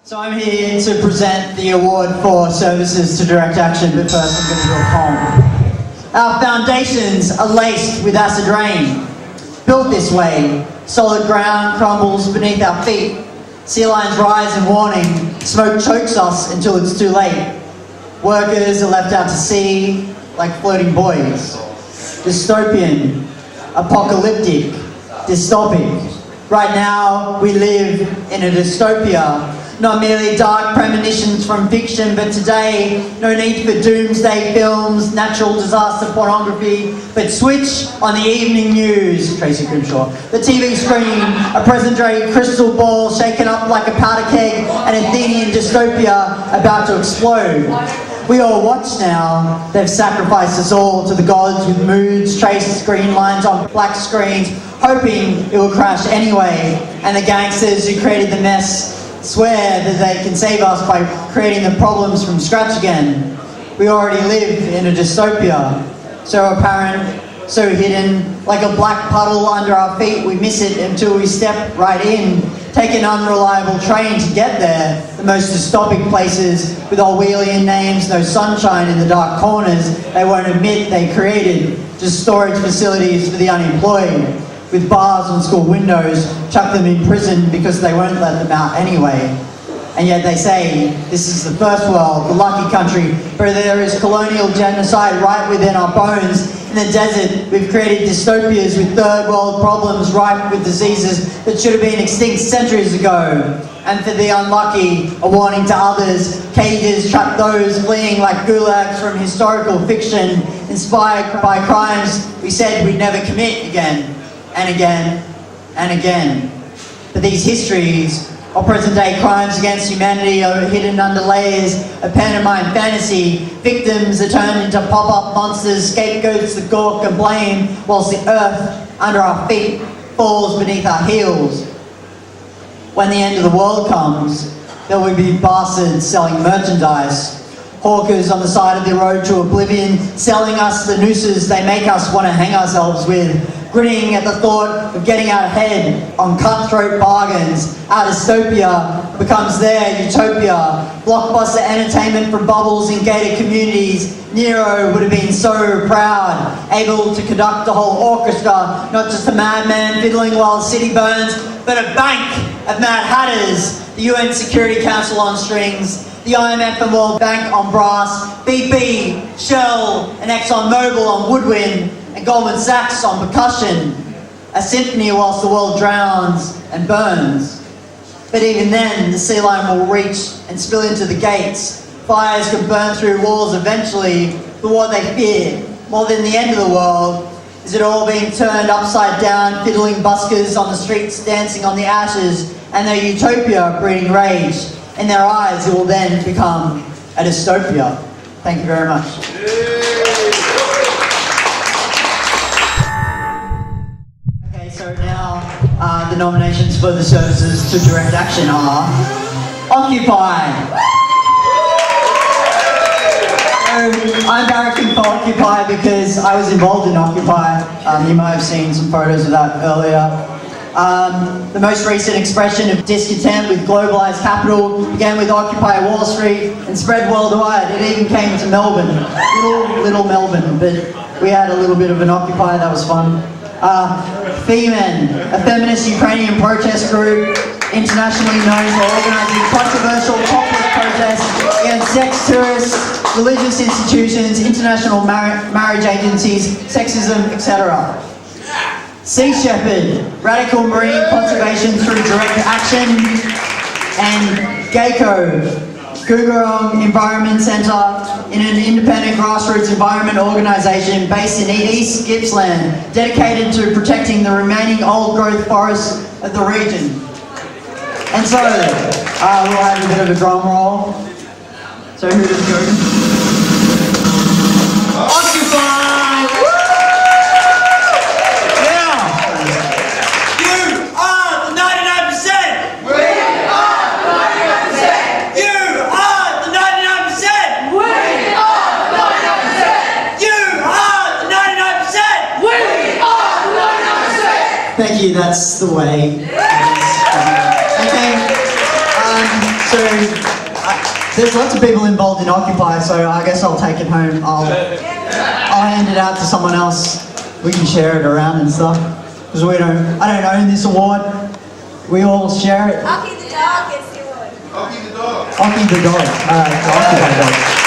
So I'm here to present the award for services to direct action, but first I'm going to do a poem. Our foundations are laced with acid rain. Built this way, solid ground crumbles beneath our feet. Sea lions rise in warning, smoke chokes us until it's too late. Workers are left out to sea like floating buoys. Dystopian, apocalyptic, dystopic. Right now, we live in a dystopia. Not merely dark premonitions from fiction, but today, no need for doomsday films, natural disaster pornography, but switch on the evening news, Tracy Grimshaw. The TV screen, a present-day crystal ball shaken up like a powder keg, an Athenian dystopia about to explode. We all watch now. They've sacrificed us all to the gods with moods, traced green lines on black screens, hoping it will crash anyway. And the gangsters who created the mess swear that they can save us by creating the problems from scratch again. We already live in a dystopia, so apparent, so hidden, like a black puddle under our feet. We miss it until we step right in, take an unreliable train to get there. The most dystopic places with Orwellian names, no sunshine in the dark corners they won't admit they created, just storage facilities for the unemployed. With bars on school windows, chuck them in prison because they won't let them out anyway. And yet they say this is the first world, the lucky country, where there is colonial genocide right within our bones. In the desert, we've created dystopias with third world problems rife with diseases that should have been extinct centuries ago. And for the unlucky, a warning to others, cages trap those fleeing like gulags from historical fiction, inspired by crimes we said we'd never commit again. And again, and again. But these histories of present-day crimes against humanity are hidden under layers of pantomime fantasy. Victims are turned into pop-up monsters, scapegoats that gawk and blame, whilst the earth under our feet falls beneath our heels. When the end of the world comes, there will be bastards selling merchandise, hawkers on the side of the road to oblivion, selling us the nooses they make us want to hang ourselves with, grinning at the thought of getting out ahead on cutthroat bargains. Our dystopia becomes their utopia. Blockbuster entertainment from bubbles in gated communities. Nero would have been so proud, able to conduct the whole orchestra, not just a madman fiddling while the city burns, but a bank of Mad Hatters, the UN Security Council on strings, the IMF and World Bank on brass, BP, Shell and ExxonMobil on woodwind, and Goldman Sachs on percussion, a symphony whilst the world drowns and burns. But even then, the sea line will reach and spill into the gates. Fires could burn through walls eventually, but what they fear, more than the end of the world, is it all being turned upside down, fiddling buskers on the streets dancing on the ashes, and their utopia breeding rage. In their eyes, it will then become a dystopia. Thank you very much. So now, the nominations for the services to direct action are Occupy. So I'm barracking for Occupy because I was involved in Occupy. You might have seen some photos of that earlier. The most recent expression of discontent with globalised capital began with Occupy Wall Street and spread worldwide. It even came to Melbourne, little Melbourne, but we had a little bit of an Occupy, that was fun. Femen, a feminist Ukrainian protest group, internationally known for organising controversial populist protests against sex tourists, religious institutions, international marriage agencies, sexism, etc. Sea Shepherd, radical marine conservation through direct action, and GEICO, Coorong Environment Centre, in an independent grassroots environment organisation based in East Gippsland, dedicated to protecting the remaining old-growth forests of the region. And so, we'll have a bit of a drum roll. So who does go? Occupy! Thank you, that's the way. Okay. So, there's lots of people involved in Occupy, so I guess I'll take it home. I'll hand it out to someone else. We can share it around and stuff. Because I don't own this award. We all share it. Ocky the dog gets the award. Ocky the dog. Ocky the dog. Alright, Occupy dog.